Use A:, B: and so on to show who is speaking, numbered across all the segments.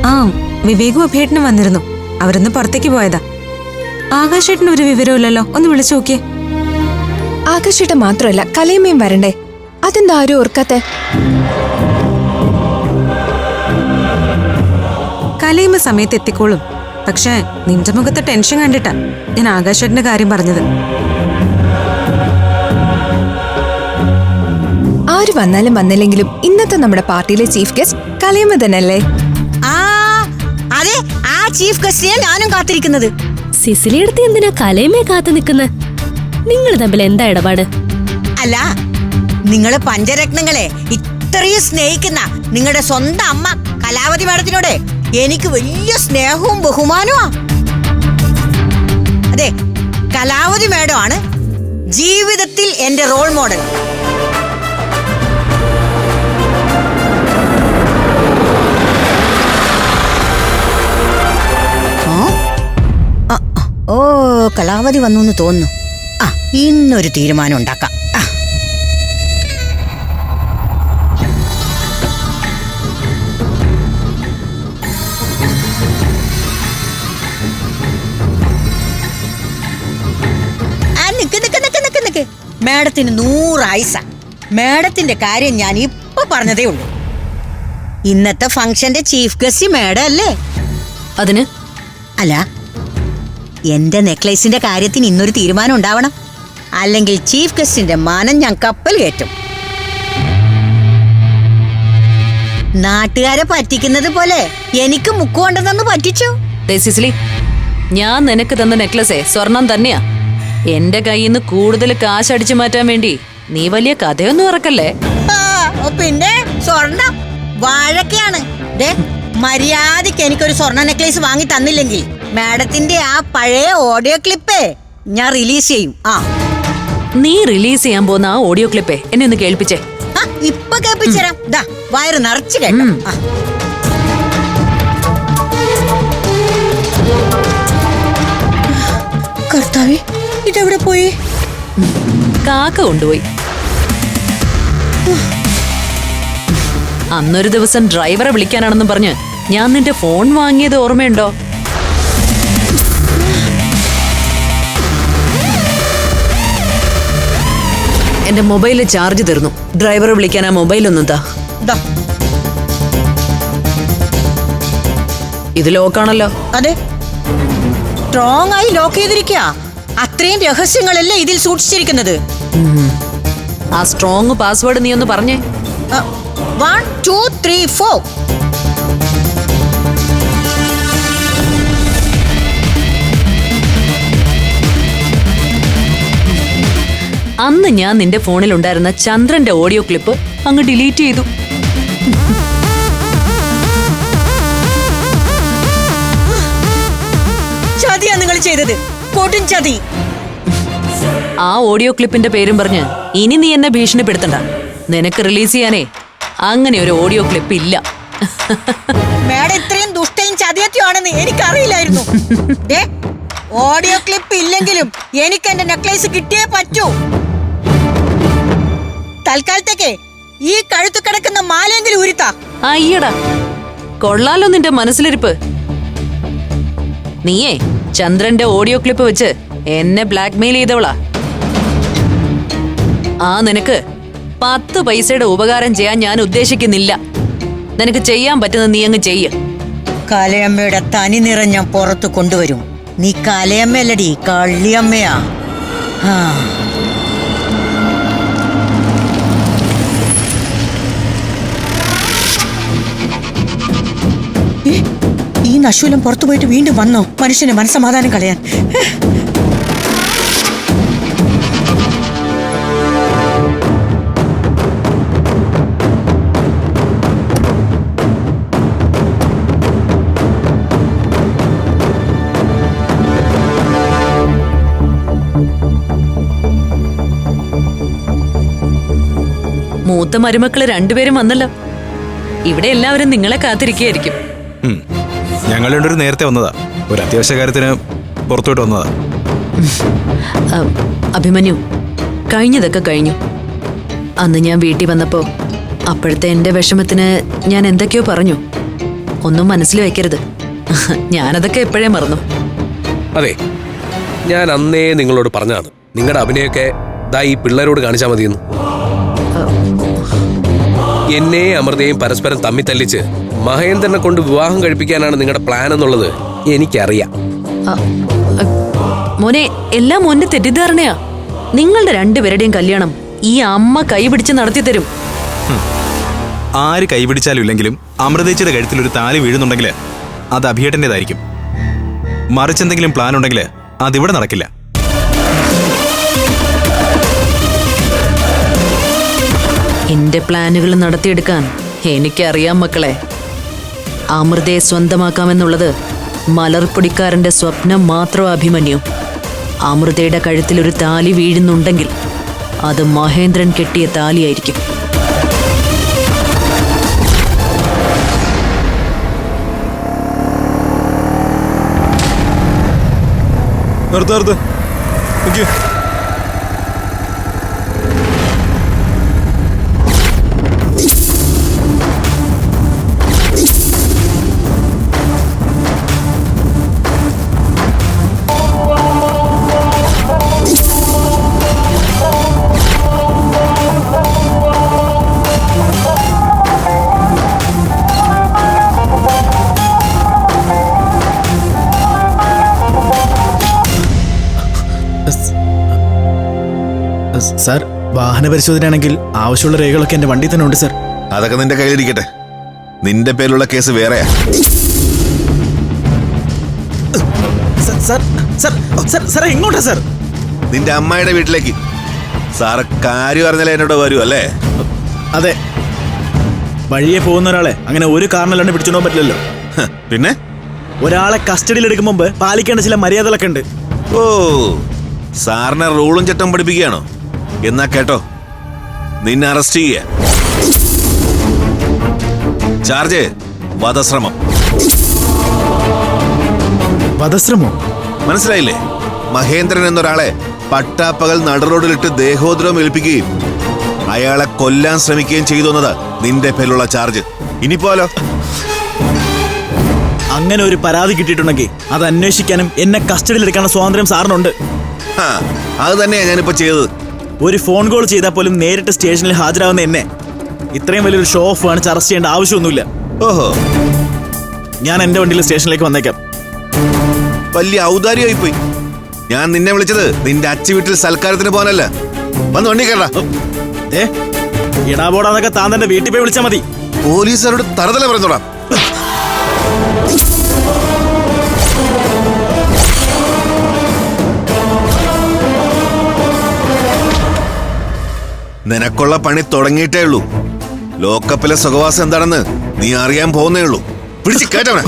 A: ആ വിവേകും അഭേട്ടനും വന്നിരുന്നു. അവരൊന്ന് പുറത്തേക്ക് പോയതാ. ആകാശേട്ടന് ഒരു വിവരമില്ലല്ലോ, ഒന്ന് വിളിച്ചു നോക്കിയേ.
B: ആകാശേട്ടൻ മാത്രമല്ല കലയമ്മയും വരണ്ടേ? അതെന്താ ആരും ഓർക്കാത്തെ?
A: കലയമ്മ സമയത്ത് എത്തിക്കോളും. പക്ഷേ നിന്റെ മുഖത്തെ ടെൻഷൻ കണ്ടിട്ടാ ഞാൻ ആകാശേട്ടന്റെ കാര്യം പറഞ്ഞത്.
B: ആര് വന്നാലും വന്നില്ലെങ്കിലും ഇന്നത്തെ നമ്മുടെ പാർട്ടിയിലെ ചീഫ് ഗസ്റ്റ് കലയമ്മ തന്നെയല്ലേ?
C: അതെ, ആ ചീഫ് ഗസ്റ്റിനെ ഞാനും കാത്തിരിക്കുന്നത്.
D: സിസിലിയെടുത്ത് എന്തിനാ കലയമ്മയെ കാത്തു നിൽക്കുന്നത്? നിങ്ങൾ തമ്മിൽ എന്താ ഇടപാട്?
C: അല്ല, നിങ്ങള് പഞ്ചരത്നങ്ങളെ ഇത്രയും സ്നേഹിക്കുന്ന നിങ്ങളുടെ സ്വന്തം അമ്മ കലാവതി മാഡത്തിനോട് എനിക്ക് വലിയ സ്നേഹവും ബഹുമാനവുമാ. അതെ, കലാവതി മാഡം ആണ് ജീവിതത്തിൽ എന്റെ റോൾ മോഡൽ. ഓ, കലാവതി വന്നു എന്ന് തോന്നുന്നു. ആ, ഇന്നൊരു തീരുമാനം ഉണ്ടാക്കാം. മാഡത്തിന് 100 ആയുസ. മാഡത്തിന്റെ കാര്യം ഞാൻ ഇപ്പൊ പറഞ്ഞതേ ഉള്ളൂ. ഇന്നത്തെ ഫംഗ്ഷന്റെ ചീഫ് ഗസ്റ്റ് മാഡം അല്ലേ?
D: അതിന്
C: അല്ല, എന്റെ നെക്ലേസിന്റെ കാര്യത്തിന് ഇന്നൊരു തീരുമാനം ഉണ്ടാവണം. അല്ലെങ്കിൽ ചീഫ് ഗസ്റ്റിന്റെ മാനം ഞാൻ കപ്പൽ കയറ്റും. നാട്ടുകാരെ പറ്റിക്കുന്നത് പോലെ എനിക്ക് മുക്കുകൊണ്ടെന്ന് പറ്റിച്ചു.
E: സിസിലി, ഞാൻ നിനക്ക് തന്ന നെക്ലസേ സ്വർണം തന്നെയാ. എന്റെ കയ്യിൽ നിന്ന് കൂടുതൽ കാശ് അടിച്ചു മാറ്റാൻ വേണ്ടി നീ വലിയ കഥയൊന്നും ഇറക്കല്ലേ.
C: പിന്നെ സ്വർണം വാഴക്കയാണ്. മര്യാദക്ക് എനിക്കൊരു സ്വർണ്ണ നെക്ലേസ് വാങ്ങി തന്നില്ലെങ്കിൽ മാഡത്തിന്റെ ആ പഴയ ഓഡിയോ ക്ലിപ്പേ ഞാൻ റിലീസ് ചെയ്യും.
E: നീ റിലീസ് ചെയ്യാൻ പോകുന്ന ആ ഓഡിയോ ക്ലിപ്പേ എന്നെ ഒന്ന് കേൾപ്പിച്ചേ.
C: ഇപ്പൊ കേൾപ്പിച്ചരാം. വയറ് നിറച്ചു കേട്ടോ. കർത്താവേ, ഇതെവിടെ പോയി?
E: കാക്ക കൊണ്ടുപോയി. അന്നൊരു ദിവസം ഡ്രൈവറെ വിളിക്കാനാണെന്നും പറഞ്ഞ് ഞാൻ നിന്റെ ഫോൺ വാങ്ങിയത് ഓർമ്മയുണ്ടോ? എന്റെ മൊബൈലിൽ ചാർജ് തീർന്നു. ഡ്രൈവറെ വിളിക്കാൻ ആ മൊബൈലൊന്നും താ. ഇത് ലോക്കാണല്ലോ.
C: അതെ, സ്ട്രോങ് ആയി ലോക്ക് ചെയ്തിരിക്കുക. അത്രയും രഹസ്യങ്ങളല്ലേ ഇതിൽ സൂക്ഷിച്ചിരിക്കുന്നത്.
E: ആ സ്ട്രോങ് പാസ്വേഡ് നീ ഒന്ന് പറഞ്ഞേ.
C: 1 2 3 4.
E: അന്ന് ഞാൻ നിന്റെ ഫോണിൽ ഉണ്ടായിരുന്ന ചന്ദ്രന്റെ ഓഡിയോ ക്ലിപ്പ് അങ്ങ് ഡിലീറ്റ് ചെയ്തു.
C: ചതിയാ നിങ്ങൾ ചെയ്തത്, കൊടും ചതി.
E: ആ ഓഡിയോ ക്ലിപ്പിന്റെ പേരും പറഞ്ഞ് ഇനി നീ എന്നെ ഭീഷണിപ്പെടുത്തണ്ട. നിനക്ക് റിലീസ് ചെയ്യാനേ അങ്ങനെ ഒരു ഓഡിയോ ക്ലിപ്പ് ഇല്ല.
C: മാഡം ഇത്രയും ദുഷ്ടയും ചതിയത്തിയാണെന്ന് എനിക്കറിയില്ലായിരുന്നു. ഓഡിയോ ക്ലിപ്പ് ഇല്ലെങ്കിലും എനിക്ക് എന്റെ നെക്ലേസ് കിട്ടിയേ പറ്റൂ. തൽക്കാലത്തേക്ക് ഈ കഴുത്തു കിടക്കുന്ന മാലയെങ്കിലും ഉരുത്താ.
E: അയ്യടാ, കൊള്ളാലോ നിന്റെ മനസ്സിലിരിപ്പ്. നീയേ ചന്ദ്രന്റെ ഓഡിയോ ക്ലിപ്പ് വെച്ച് എന്നെ ബ്ലാക്ക്മെയിൽ ചെയ്തവളാ. നിനക്ക് 10 പൈസയുടെ ഉപകാരം ചെയ്യാൻ ഞാൻ ഉദ്ദേശിക്കുന്നില്ല. നിനക്ക് ചെയ്യാൻ പറ്റുന്ന നീ അങ്ങ് ചെയ്യ.
C: കലയമ്മയുടെ തനി നിറം ഞാൻ പുറത്തു കൊണ്ടുവരും. നീ കലയമ്മയല്ലടി, കള്ളിയമ്മയാ. ഈ നശൂലം പുറത്തു പോയിട്ട് വീണ്ടും വന്നോ മനുഷ്യന് മനസ്സമാധാനം കളയാൻ?
E: മൂത്ത മരുമക്കള് രണ്ടുപേരും വന്നല്ലോ. ഇവിടെ എല്ലാവരും നിങ്ങളെ കാത്തിരിക്കുകയായിരിക്കും.
F: ഞങ്ങൾ രണ്ടുപേരും നേരത്തെ വന്നതാ. ഒരു അത്യാവശ്യ കാര്യത്തിന് പുറത്തോട്ട് വന്നതാ.
E: അഭിമന്യു, കഴിഞ്ഞതൊക്കെ കഴിഞ്ഞു. അന്ന് ഞാൻ വീട്ടിൽ വന്നപ്പോ അപ്പോഴത്തെ എന്റെ വിഷമത്തിന് ഞാൻ എന്തൊക്കെയോ പറഞ്ഞു. ഒന്നും മനസ്സിൽ വെക്കരുത്. ഞാനതൊക്കെ എപ്പോഴേ മറന്നു.
G: അതെ, ഞാൻ അന്നേ നിങ്ങളോട് പറഞ്ഞതാണ്, നിങ്ങളുടെ അഭിനയൊക്കെ ദാ ഈ പിള്ളേരോട് കാണിച്ചാൽ മതിയെന്ന്. എന്നെ അമൃതയും പരസ്പരം തമ്മി തല്ലിച്ച് മഹേന്ദ്രനെ കൊണ്ട് വിവാഹം കഴിപ്പിക്കാനാണ് നിങ്ങളുടെ പ്ലാൻ എന്നുള്ളത് എനിക്കറിയാം.
E: മോനെ, എല്ലാം മോന്റെ തെറ്റിദ്ധാരണയാ. നിങ്ങളുടെ രണ്ടുപേരുടെയും കല്യാണം ഈ അമ്മ കൈപിടിച്ച് നടത്തി തരും.
F: ആര് കൈപിടിച്ചാലും ഇല്ലെങ്കിലും അമൃതേച്ചിയുടെ കഴുത്തിൽ ഒരു താലി വീഴുന്നുണ്ടെങ്കിൽ അത് അഭിയേട്ടൻ്റെതായിരിക്കും. മറിച്ചെന്തെങ്കിലും പ്ലാൻ ഉണ്ടെങ്കിൽ അതിവിടെ നടക്കില്ല.
E: എന്റെ പ്ലാനുകൾ നടത്തിയെടുക്കാൻ എനിക്കറിയാം മക്കളെ. അമൃതയെ സ്വന്തമാക്കാമെന്നുള്ളത് മലർപ്പൊടിക്കാരന്റെ സ്വപ്നം മാത്രം. അഭിമന്യു, അമൃതയുടെ കഴുത്തിൽ ഒരു താലി വീഴുന്നുണ്ടെങ്കിൽ അത് മഹേന്ദ്രൻ കെട്ടിയ താലിയായിരിക്കും.
H: സാർ, വാഹന പരിശോധനയാണെങ്കിൽ ആവശ്യമുള്ള രേഖകളൊക്കെ എന്റെ വണ്ടി തന്നെ ഉണ്ട് സാർ.
I: അതൊക്കെ നിന്റെ കയ്യിലിരിക്കട്ടെ. നിന്റെ പേരിലുള്ള കേസ് വേറെയാ.
H: എങ്ങോട്ടാ സാർ?
I: നിന്റെ അമ്മായിയുടെ വീട്ടിലേക്ക്. സാറ് കാര്യം അറിഞ്ഞാലേ എന്നോട് വരൂ അല്ലേ?
H: അതെ, വഴിയെ പോകുന്ന ഒരാളെ അങ്ങനെ ഒരു കാരണമല്ലാണ്ട് പിടിച്ചോണ്ടാൻ പറ്റില്ലല്ലോ.
I: പിന്നെ
H: ഒരാളെ കസ്റ്റഡിയിൽ എടുക്കും മുമ്പ് പാലിക്കേണ്ട ചില മര്യാദകളൊക്കെ ഉണ്ട്.
I: ഓ, സാറിനെ റൂളും ചട്ടം പഠിപ്പിക്കുകയാണോ? എന്നാ കേട്ടോ, നിന്നെ അറസ്റ്റ് ചെയ്യ. ചാർജ് വധശ്രമം.
H: വധശ്രമോ?
I: മനസ്സിലായില്ലേ? മഹേന്ദ്രൻ എന്നൊരാളെ പട്ടാപ്പകൽ നടുറോഡിലിട്ട് ദേഹോദ്രവം ഏൽപ്പിക്കുകയും അയാളെ കൊല്ലാൻ ശ്രമിക്കുകയും ചെയ്തു എന്നത് നിന്റെ പേരിലുള്ള ചാർജ്. ഇനിപ്പോലോ?
H: അങ്ങനെ ഒരു പരാതി കിട്ടിയിട്ടുണ്ടെങ്കിൽ അത് അന്വേഷിക്കാനും എന്നെ കസ്റ്റഡിയിൽ എടുക്കാനുള്ള സ്വാതന്ത്ര്യം സാറിനുണ്ട്.
I: അത് തന്നെയാ ഞാനിപ്പോ ചെയ്തത്.
H: ഒരു ഫോൺ കോൾ ചെയ്താൽ പോലും നേരിട്ട് സ്റ്റേഷനിൽ ഹാജരാകുന്ന എന്നെ ഇത്രയും വലിയൊരു ഷോ ഓഫ് കാണിച്ച് അറസ്റ്റ് ചെയ്യേണ്ട ആവശ്യമൊന്നുമില്ല.
I: ഓഹോ,
H: ഞാൻ എന്റെ വണ്ടിയിൽ സ്റ്റേഷനിലേക്ക് വന്നേക്കാം.
I: വലിയ ഔദാര്യമായി പോയി. ഞാൻ നിന്നെ വിളിച്ചത് നിന്റെ അച്ഛ വീട്ടിൽ സൽക്കാരത്തിന് പോകാനല്ല. വന്ന് വണ്ടി കേട്ടാ.
H: ഇടാപോടാന്നൊക്കെ താൻ തന്റെ വീട്ടിൽ പോയി വിളിച്ചാൽ മതി.
I: പോലീസുകാരോട് തറുതല പറഞ്ഞോടാ. നിനക്കുള്ള പണി തുടങ്ങിയിട്ടേ ഉള്ളൂ. ലോക്കപ്പിലെ സുഖവാസം എന്താണെന്ന് നീ അറിയാൻ പോകുന്നേ ഉള്ളൂ. പിടിച്ച് കയറ്റവനെ.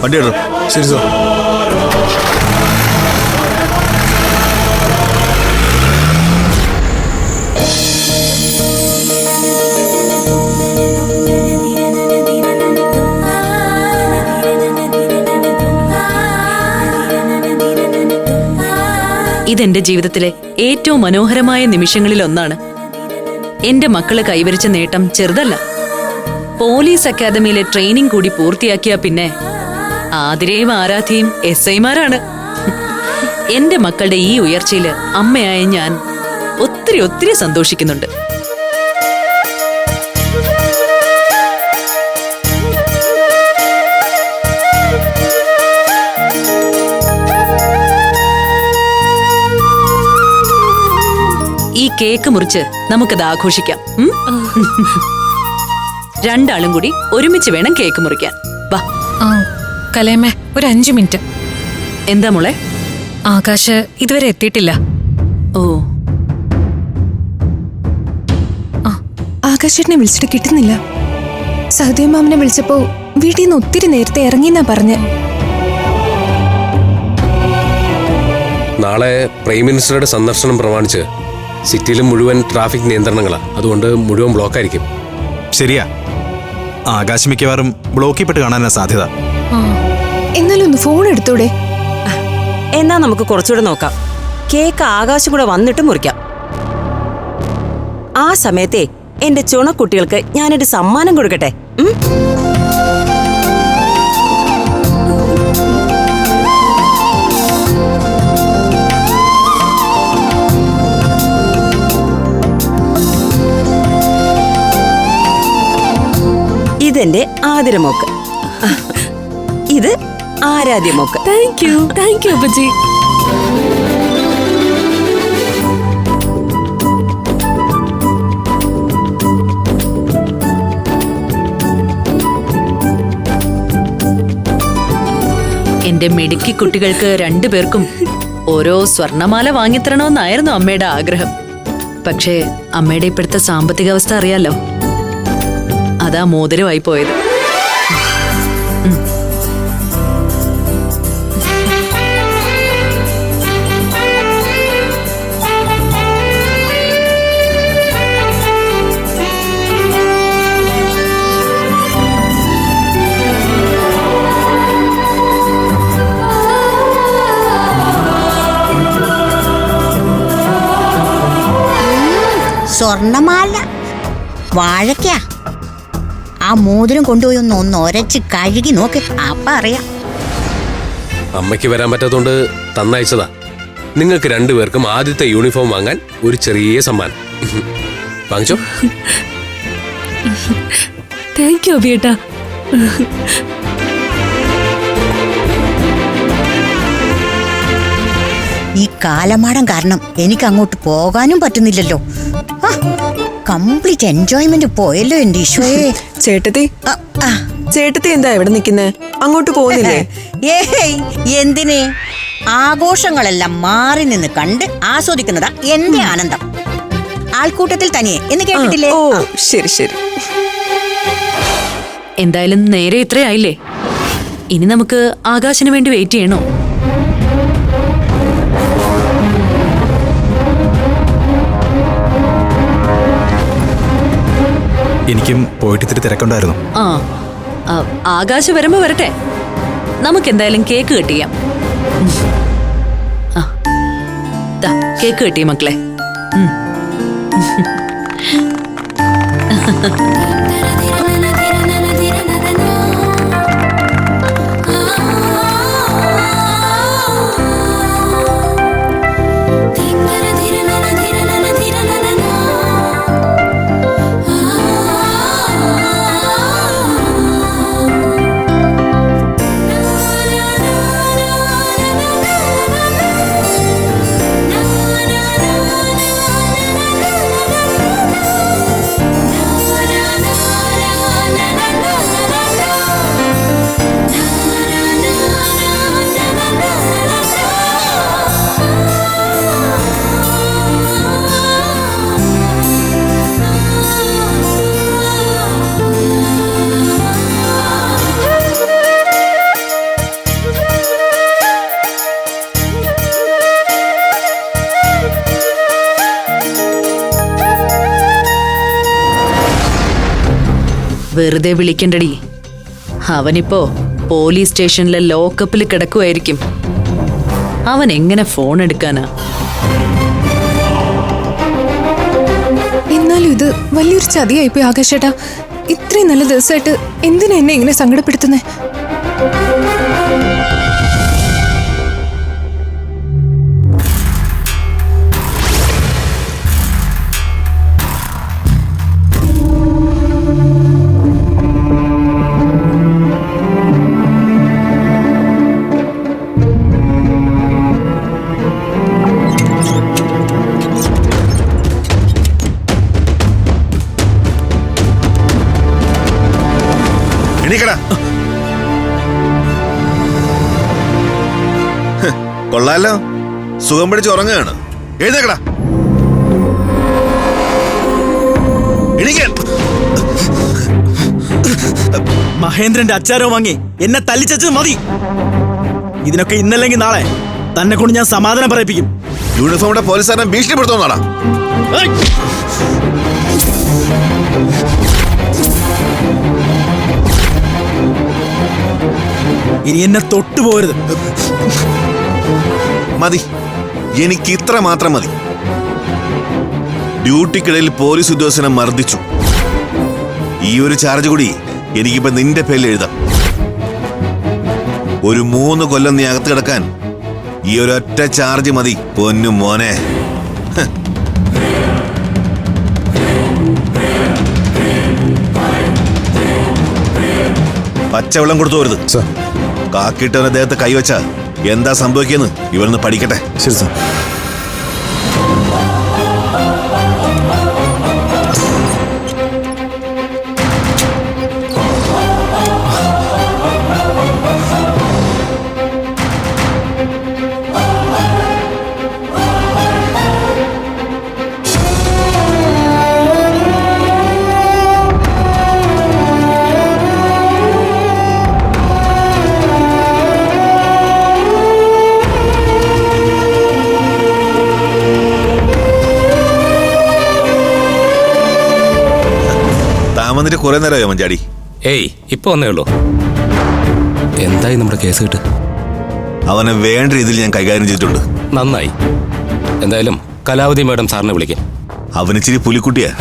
I: വണ്ടി ഇടും.
F: ശരി സാർ.
E: ഇതെന്റെ ജീവിതത്തിലെ ഏറ്റവും മനോഹരമായ നിമിഷങ്ങളിൽ ഒന്നാണ്. എന്റെ മക്കള് കൈവരിച്ച നേട്ടം ചെറുതല്ല. പോലീസ് അക്കാദമിയിലെ ട്രെയിനിങ് കൂടി പൂർത്തിയാക്കിയ പിന്നെ ആതിരയും ആരാധ്യയും SI-മാരാണ്. എന്റെ മക്കളുടെ ഈ ഉയർച്ചയില് അമ്മയായ ഞാൻ ഒത്തിരി ഒത്തിരി സന്തോഷിക്കുന്നുണ്ട്. ഈ കേക്ക് മുറിച്ച് നമുക്കത് ആഘോഷിക്കാം. രണ്ടാളും കൂടി ഒരുമിച്ച് വേണം കേക്ക് മുറിക്കാൻ. വാ.
B: കലേമേ, ഒരു 5 മിനിറ്റ്.
E: എന്താ മോളെ?
B: ആകാശ് ഇതുവരെ എത്തിയിട്ടില്ല.
E: ഓ,
B: ആകാശേട്ടനെ വിളിച്ചിട്ട് കിട്ടുന്നില്ല. സഹദേവമാമനെ വിളിച്ചപ്പോ വീട്ടിൽ നിന്ന് ഒത്തിരി നേരത്തെ ഇറങ്ങിന്നാ പറഞ്ഞ്.
G: നാളെ പ്രൈം മിനിസ്റ്ററുടെ സന്ദർശനം പ്രമാണിച്ച് സിറ്റിയിൽ മുഴുവൻ ട്രാഫിക് നിയന്ത്രണങ്ങളാണ്. അതുകൊണ്ട് മുഴുവൻ ബ്ലോക്കായിരിക്കും.
F: ശരിയാ, ആകാശ് മിക്കവാറും ബ്ലോക്കിൽ പെട്ട് കാണാനാ സാധ്യത.
B: എന്നാലും ഒന്ന് ഫോൺ എടുത്തൂടെ?
J: എന്നാ നമുക്ക് കുറച്ചുകൂടെ നോക്കാം. കേക്ക് ആകാശം കൂടെ വന്നിട്ട് മുറിക്കാം. ആ സമയത്തെ എന്റെ ചുണക്കുട്ടികൾക്ക് ഞാനൊരു സമ്മാനം കൊടുക്കട്ടെ. ഇതെന്റെ ആതിരമോക്ക്, ഇത് ആരാധ്യമോക്ക്.
D: താങ്ക് യു അപ്പച്ചി.
E: എന്റെ മിടുക്കി കുട്ടികൾക്ക് രണ്ടുപേർക്കും ഓരോ സ്വർണമാല വാങ്ങിത്തരണമെന്നായിരുന്നു അമ്മയുടെ ആഗ്രഹം. പക്ഷേ അമ്മയുടെ ഇപ്പോഴത്തെ സാമ്പത്തിക അവസ്ഥ അറിയാലോ, അതാ മോതിരമായി പോയത്.
C: സ്വർണമാല വാഴയ്ക്ക. ആ മോതിരം കൊണ്ടുപോയി ഒന്ന് ഒരച്ച് കഴുകി നോക്ക്, അപ്പ അറിയാം.
G: അമ്മയ്ക്ക് വരാൻ പറ്റാത്തോണ്ട് തന്നയച്ചതാ. നിങ്ങൾക്ക് രണ്ടുപേർക്കും ആദ്യത്തെ യൂണിഫോം വാങ്ങാൻ ഒരു ചെറിയ സമ്മാനം. വാങ്ങിച്ചോ.
D: താങ്ക് യു അഭിയേട്ടാ.
C: ഈ കാലമാടം കാരണം എനിക്ക് അങ്ങോട്ട് പോകാനും പറ്റുന്നില്ലല്ലോ. കംപ്ലീറ്റ് എൻജോയ്മെന്റ് പോയല്ലോ എന്റെ ഈശോയെ.
K: ചേട്ടത്തി ചേട്ടത്തി എന്താ ഇവിടെ നിൽക്കുന്നേ? അങ്ങോട്ട് പോകുന്നില്ലേ?
C: ഏയ്, എന്തിനെ? ആഘോഷങ്ങളെല്ലാം മാറി നിന്ന് കണ്ട് ആസ്വദിക്കുന്നതാ എന്റെ ആനന്ദം. ആൾക്കൂട്ടത്തിൽ തനിയെ എന്ന് കേട്ടിട്ടില്ലേ?
K: ഓ ശരി ശരി.
E: എന്തായാലും നേരെ ഇത്രയായില്ലേ, ഇനി നമുക്ക് ആകാശിന് വേണ്ടി വെയിറ്റ് ചെയ്യണോ?
F: എനിക്കും പോയിട്ട് ഇത്തിരി തിരക്കുണ്ടായിരുന്നു.
E: ആകാശ് വരുമ്പോ വരട്ടെ, നമുക്ക് എന്തായാലും കേക്ക് കട്ട് ചെയ്യാം. കേക്ക് കെട്ടി മക്കളെ. വെറുതെ വിളിക്കണ്ടടി, അവനിപ്പോ പോലീസ് സ്റ്റേഷനിലെ ലോക്കപ്പിൽ കിടക്കുമായിരിക്കും. അവൻ എങ്ങനെ ഫോൺ എടുക്കാനാ?
B: എന്നാലും ഇത് വലിയൊരു ചതിയായിപ്പോയി ആകാശേട്ടാ. ഇത്രയും നല്ല ദിവസമായിട്ട് എന്തിനാ എന്നെ ഇങ്ങനെ സങ്കടപ്പെടുത്തുന്നേ?
I: കൊള്ളാലോ, സുഖം പിടിച്ച് ഉറങ്ങുകയാണ്. എഴുന്നേക്കടാ.
H: മഹേന്ദ്രന്റെ അച്ചാരവും വാങ്ങി എന്നെ തല്ലിച്ചത് മതി. ഇതിനൊക്കെ ഇന്നല്ലെങ്കിൽ നാളെ തന്നെ കൊണ്ട് ഞാൻ സമാധാനം പറയിപ്പിക്കും.
I: യൂണിഫോമിന്റെ പോലീസുകാരനെ ഭീഷണിപ്പെടുത്തോന്നാടാ.
H: ഇനി എന്നെ തൊട്ടു പോരുത്.
I: മതി, എനിക്ക് ഇത്ര മാത്രം മതി. ഡ്യൂട്ടിക്കിടയിൽ പോലീസ് ഉദ്യോഗസ്ഥനെ മർദ്ദിച്ചു. ഈ ഒരു ചാർജ് കൂടി എനിക്കിപ്പോ നിന്റെ പേരിൽ എഴുതാം. ഒരു 3 കൊല്ലം നീ അകത്ത് കിടക്കാൻ ഈ ഒരൊറ്റ ചാർജ് മതി പൊന്നു മോനെ. പച്ചവെള്ളം കൊടുത്തു പോരുത്. കാക്കിട്ടവന്റെ ദേഹത്ത് കൈവച്ച എന്താ സംഭവിക്കുന്നു ഇവരൊന്ന് പഠിക്കട്ടെ.
F: ശരി സാർ.
I: വന്നിട്ട് കുറെ നേരമായോ മഞ്ചാടി?
G: ഏയ് ഇപ്പൊ വന്നേ ഉള്ളൂ. എന്തായി നമ്മുടെ കേസ് കിട്ട്?
I: അവനെ വേണ്ട രീതിയിൽ ഞാൻ കൈകാര്യം ചെയ്തിട്ടുണ്ട്.
G: നന്നായി. എന്തായാലും കലാവതി മാഡം സാറിനെ വിളിക്കാം.
I: അവനിച്ചിരി പുലിക്കുട്ടിയാ.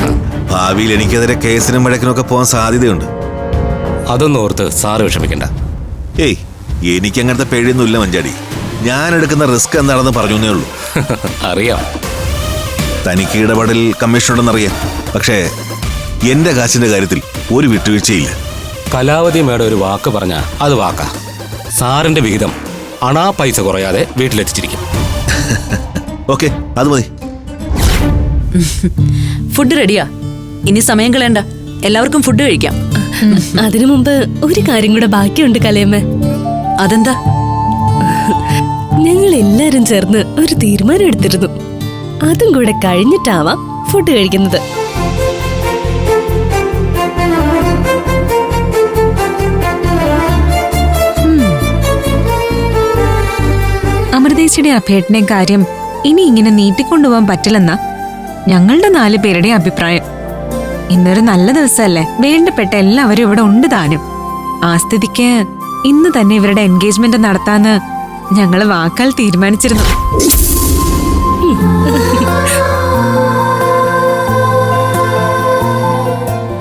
I: ഭാവിയിൽ എനിക്കെതിരെ കേസിനും വഴക്കിനൊക്കെ പോകാൻ സാധ്യതയുണ്ട്.
G: അതൊന്നും ഓർത്ത് സാറ് വിഷമിക്കണ്ട.
I: ഏയ് എനിക്കങ്ങനത്തെ പേടിയൊന്നുമില്ല മഞ്ചാടി. ഞാൻ എടുക്കുന്ന റിസ്ക് എന്താണെന്ന് പറഞ്ഞേ ഉള്ളൂ.
G: അറിയാം.
I: തനിക്ക് ഇടപെടൽ കമ്മീഷനുണ്ടെന്നറിയാം. പക്ഷേ എന്റെ കാശിന്റെ കാര്യത്തിൽ ഒരു വിട്ടുവീഴ്ചയില്ല.
G: കലാവതി മേഡം ഒരു വാക്ക് പറഞ്ഞാ അത് വാക്കാ. സാറിന്റെ വിഹിതം അണാ പൈസ കുറയാതെ വീട്ടിലെത്തിച്ചിരിക്കും.
I: ഓക്കെ, അത് മതി.
E: ഫുഡ് റെഡിയാ. ഇനി സമയം കളയണ്ട, എല്ലാവർക്കും ഫുഡ് കഴിക്കാം.
D: അതിനു മുമ്പ് ഒരു കാര്യം കൂടെ ബാക്കിയുണ്ട് കലയമ്മ.
E: അതെന്താ?
D: ഞങ്ങൾ എല്ലാരും ചേർന്ന് ഒരു തീരുമാനം എടുത്തിരുന്നു. അതും കൂടെ കഴിഞ്ഞിട്ടാവാം ഫുഡ് കഴിക്കുന്നത്.
A: അമൃതേച്ചിയുടെ അഭേട്ടന്റെ കാര്യം ഇനി ഇങ്ങനെ നീട്ടിക്കൊണ്ടുപോകാൻ പറ്റില്ലെന്നാ ഞങ്ങളുടെ 4 പേരുടെ അഭിപ്രായം. ഇന്നൊരു നല്ല ദിവസമല്ലേ, വേണ്ടപ്പെട്ട എല്ലാവരും ഇവിടെ ഉണ്ട് താനും. ആ സ്ഥിതിക്ക് ഇന്ന് തന്നെ ഇവരുടെ എൻഗേജ്മെന്റ് നടത്താന്ന് ഞങ്ങള് വാക്കാൽ തീരുമാനിച്ചിരുന്നു.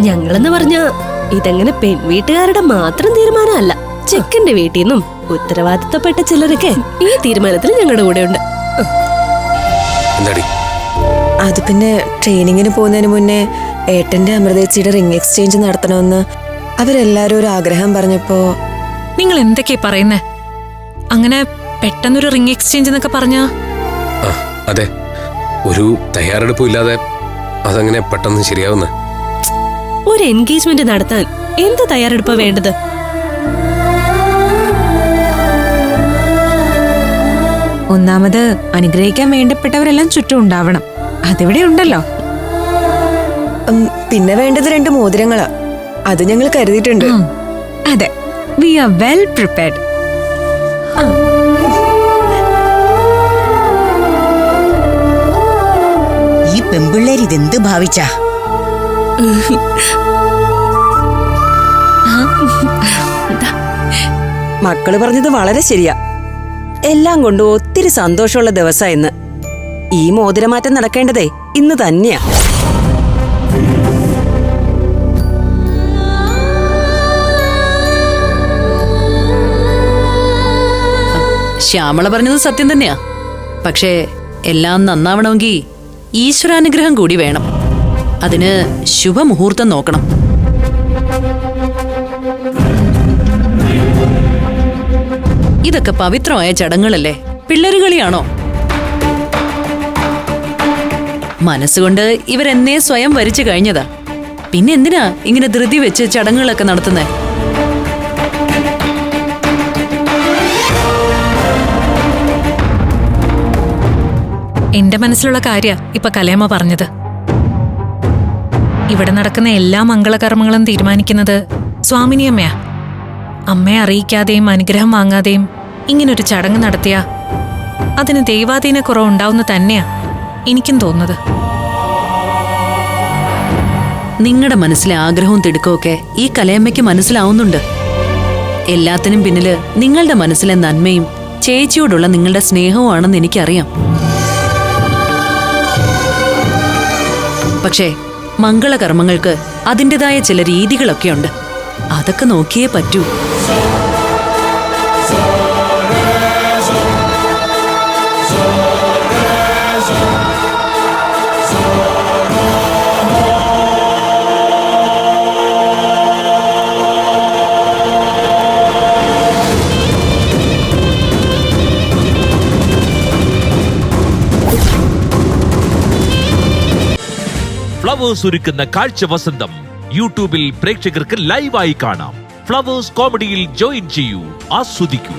D: ഞങ്ങളെന്ന് പറഞ്ഞ ഇതങ്ങനെ പെൺവീട്ടുകാരുടെ മാത്രം തീരുമാനമല്ല. ചെക്കന്റെ വീട്ടിൽ നിന്നും ഉത്തരവാദിത്തപ്പെട്ട ചിലരൊക്കെ ഈ തീരുമാനത്തിൽ ഞങ്ങളുടെ കൂടെ ഉണ്ട്.
K: അത് പിന്നെ ട്രെയിനിങ്ങിന് പോകുന്നതിന് മുന്നേ ഏട്ടന്റെ അമൃതേച്ചിയുടെ റിംഗ് എക്സ്ചേഞ്ച് നടത്തണമെന്ന് അവരെല്ലാരും ഒരു ആഗ്രഹം പറഞ്ഞപ്പോ.
B: നിങ്ങൾ എന്തൊക്കെയാ പറയുന്നേ? അങ്ങനെ പെട്ടെന്നൊരു റിംഗ് എക്സ്ചേഞ്ച് എന്നൊക്കെ പറഞ്ഞാ?
G: അതെ, ഒരു തയ്യാറെടുപ്പും ഇല്ലാതെ അതങ്ങനെ പെട്ടെന്ന് ശരിയാവുന്ന.
D: ഒരു എൻഗേജ്മെന്റ് നടത്താൻ എന്ത് തയ്യാറെടുപ്പാ വേണ്ടത്?
A: ഒന്നാമത് അനുഗ്രഹിക്കാൻ വേണ്ടപ്പെട്ടവരെല്ലാം ചുറ്റും ഉണ്ടാവണം. അതിവിടെ ഉണ്ടല്ലോ.
K: പിന്നെ വേണ്ടത് 2 മോതിരങ്ങളാ. അത് ഞങ്ങൾ കരുതിയിട്ടുണ്ട്.
A: അതെ, വി ആർ വെൽ പ്രിപ്പയർഡ്.
C: ഈ പെമ്പിള്ളേർ ഇതെന്ത് ഭാവിച്ചാ?
J: മക്കള് പറഞ്ഞത് വളരെ ശരിയാ. എല്ലാം കൊണ്ട് ഒത്തിരി സന്തോഷമുള്ള ദിവസം ഇന്ന്. ഈ മോതിരമാറ്റം നടക്കേണ്ടതേ ഇന്ന് തന്നെയാ.
E: ശ്യാമള പറഞ്ഞത് സത്യം തന്നെയാ. പക്ഷേ എല്ലാം നന്നാവണമെങ്കിൽ ഈശ്വരാനുഗ്രഹം കൂടി വേണം. അതിന് ശുഭമുഹൂർത്തം നോക്കണം. ഇതൊക്കെ പവിത്രമായ ചടങ്ങുകളല്ലേ, പിള്ളേര് കളിയാണോ? മനസ്സുകൊണ്ട് ഇവരെന്നേ സ്വയം വരിച്ചു കഴിഞ്ഞതാ. പിന്നെ എന്തിനാ ഇങ്ങനെ ധൃതി വെച്ച് ചടങ്ങുകളൊക്കെ നടത്തുന്നേ?
B: എന്റെ മനസ്സിലുള്ള കാര്യ ഇപ്പൊ കലയമ്മ പറഞ്ഞത്. ഇവിടെ നടക്കുന്ന എല്ലാ മംഗളകർമ്മങ്ങളും തീരുമാനിക്കുന്നത് സ്വാമിനിയമ്മയാ. അമ്മയെ അറിയിക്കാതെയും അനുഗ്രഹം വാങ്ങാതെയും ഇങ്ങനൊരു ചടങ്ങ് നടത്തിയ അതിന് ദൈവാധീന കുറവുണ്ടാവുന്ന തന്നെയാ എനിക്കും തോന്നുന്നത്.
E: നിങ്ങളുടെ മനസ്സിലെ ആഗ്രഹവും തിടുക്കമൊക്കെ ഈ കലയമ്മയ്ക്ക് മനസ്സിലാവുന്നുണ്ട്. എല്ലാത്തിനും പിന്നില് നിങ്ങളുടെ മനസ്സിലെ നന്മയും ചേച്ചിയോടുള്ള നിങ്ങളുടെ സ്നേഹവുമാണെന്ന് എനിക്കറിയാം. പക്ഷേ മംഗളകർമ്മങ്ങൾക്ക് അതിൻ്റെതായ ചില രീതികളൊക്കെയുണ്ട്. അതൊക്കെ നോക്കിയേ പറ്റൂ.
L: ഫ്ലവേഴ്സ് ഒരുക്കുന്ന കാഴ്ച വസന്തം യൂട്യൂബിൽ പ്രേക്ഷകർക്ക് ലൈവായി കാണാം. ഫ്ലവേഴ്സ് കോമഡിയിൽ ജോയിൻ ചെയ്യൂ, ആസ്വദിക്കൂ.